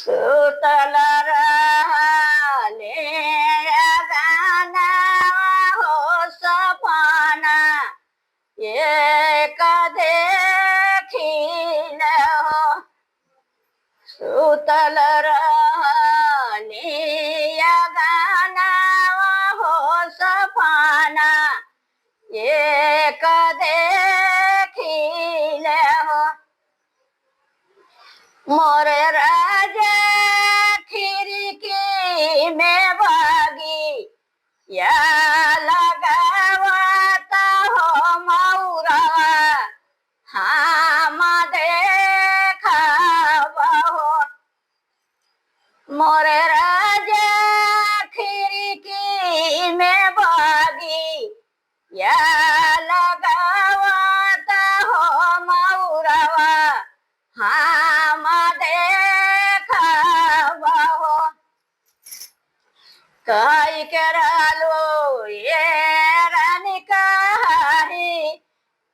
सुतल रहले गाना हो सपना एक देखिल हो सुतल रहले गाना हो सपना एक देखिल हो मोरे राजा खिड़की में भागी या लगावता हो मौरवा हम देखब हो मोरे राजा खिड़की में भागी या लगावता हो मौरवा हम देखब हो कई करालो ये रानी कही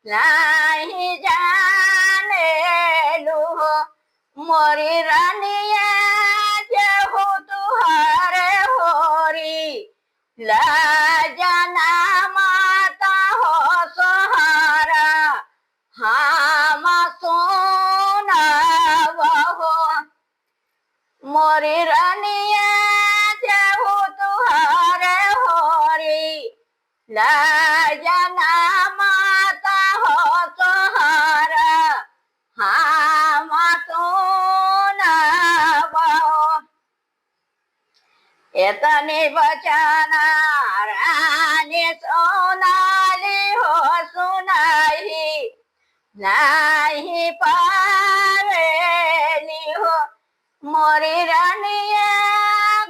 नहीं जाने लू हो मोरी रानिया जहू तुहरे होरी लाजना माता हो सोहारा हम सुनब हो मोरी रानिया जहू तुहरे होरी लाजना माता हो सोहारा हम सुनब हो एतनी बचाना रानी सोनाली हो सुनाई नहीं पावेली हो मोरी रानिया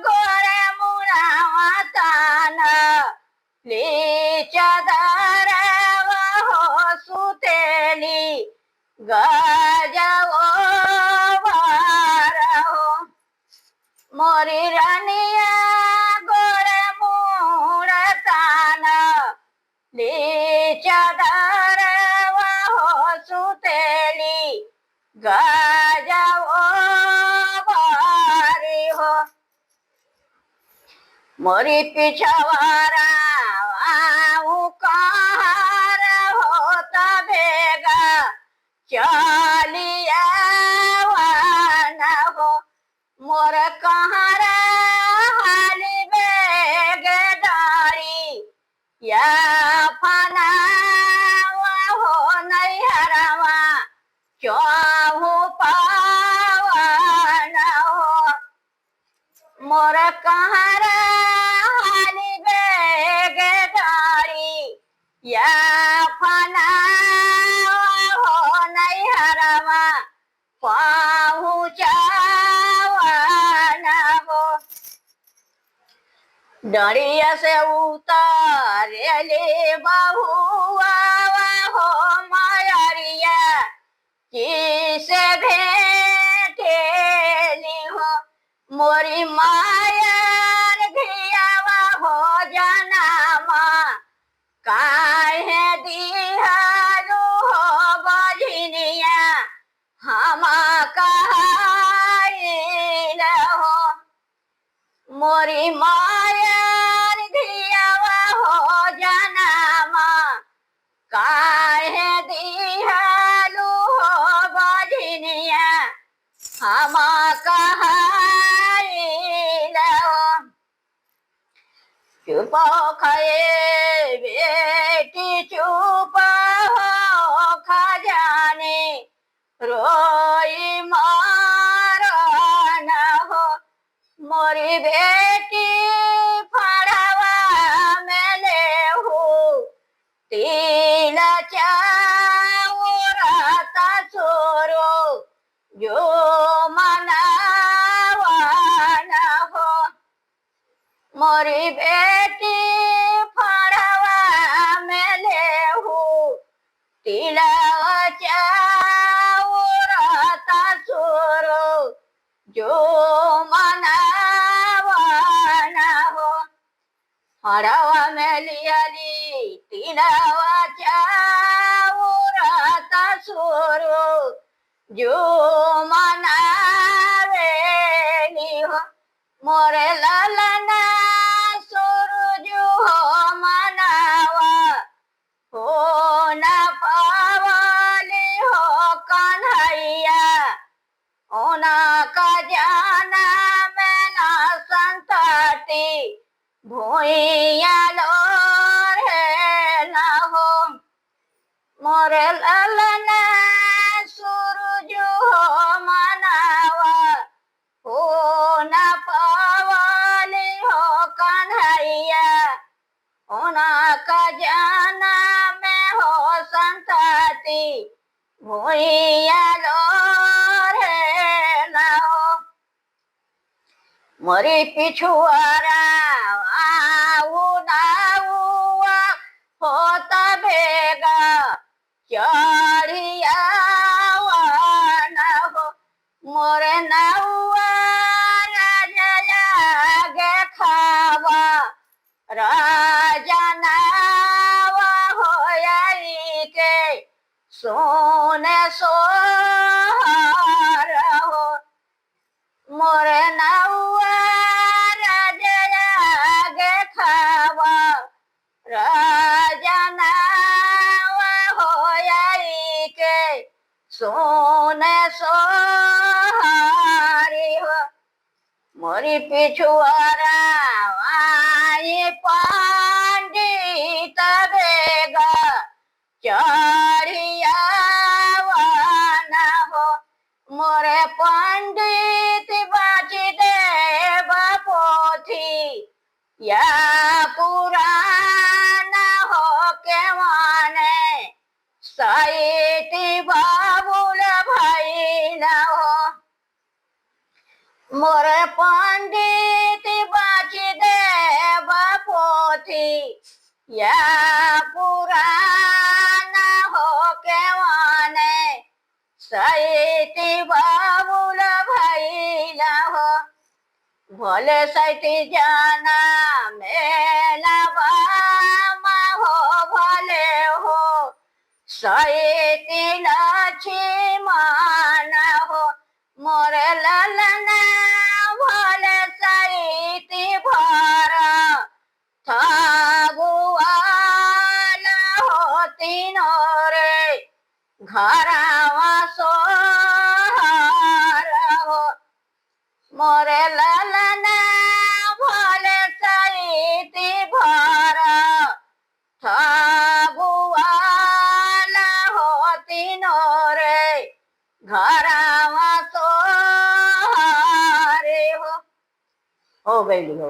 गोरे मुड़ावा ताना ली चादरवा हो सुतेली गजवो हो मोरी रानिया गोरे मुड़ताना ली चादरवा हो सुतेली गजवो हो मोरी पिछवारा कहार होता भेगा चलिया हो मोर कहारा हाली बेग डारी या फना हो नहीं हरवा चाहू पावन हो मोर कहारा हाली बेग डारी या फना हो नहीं हरवा पाहू चावन हो डरिया से उतारे बहुआ हो मायरिया किसे भेटेली हो मोरी मायर धियावा हो जनामा काहे दिहालू हो बजनिया हम कहाइल हो मोरी मायर धियावा हो जनामा काहे दिहालू हो बजनिया हम कहाइल हो चुप खाए बेटी चुप हो खजाने रोई मारन हो मोरी बेटी फड़वा में ले हो तिल चाउरता छोरो जो मनावन हो मोरी बेटी फड़वा में ले हो तिल चाउरता छोरो जो मनावन हो हरवा में लियाली तिलवा चाउरता छोरो जो मनावे मोरे ललना सूरज हो मनावा हो न पावाले हो कन्हैया ओना का जाना मेला संतति भूइया लोर है ना हो मोरे ललना सूरज हो मनावा हो न पावाले हो कन्हैया ओना का जाना में हो संतति भूइया लोर है ना हो मरी पिछुआरा उदाउआ होता भेगा चढ़िया न हो मोरे नौआ राजा गे खावा राजा नावा होयाई के सोने सोहार हो मोरे नौआ राजा गे खावा राजा नावा होयाई के सोने सोहारी हो मोरी पिछुआरा आई पंडित बेगा चढ़िया ना हो मोरे पंडित बाची देव पोथी या पुराना हो के माने साइती बाबुल भाई ना हो मोरे पंडित बाची देव पोथी या पुराना हो के माने साइती बाबुल भाई ना हो भोले साइती जाना मेला बामा हो भले हो साइती लक्ष्मण हो मोरे ललना भोले साइती भरा थागुआला हो तीनों रे घरावा सोहार हो मोरे ललना भोले साइती भरा थागुआला हो तीनों रे घरावा सोहारे हो गई हो।